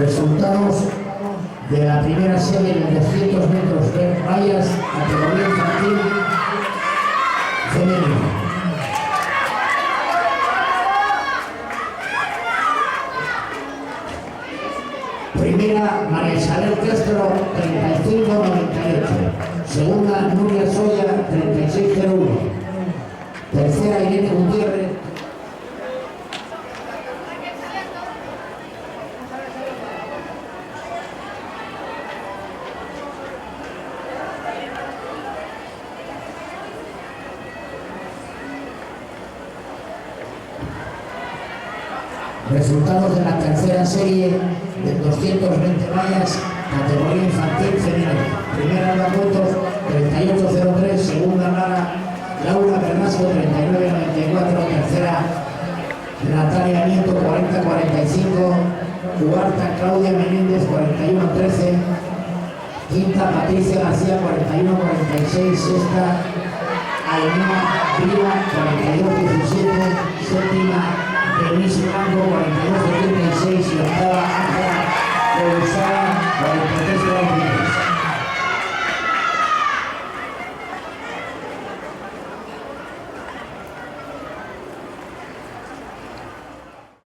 Resultados de la primera serie de 200 metros de vallas, categoría infantil femenina. Primera, María Isabel Castro, 35-98. Segunda, Nuria Soya, 36-01. Tercera, Irene Gutiérrez. Resultados de la tercera serie de 220 vallas, categoría infantil femenina. Primera, Alba Cotos, 38-03. Segunda, Laura Bernasco, 39-94. Tercera, Natalia Nieto, 40-45. Cuarta, Claudia Menéndez, 41-13. Quinta, Patricia García, 41-46. Sexta, Ainhoa Viva, 42-17. Séptima, Denise Blanco, 42-36. Y octava, Ángela Colosada, 43-43.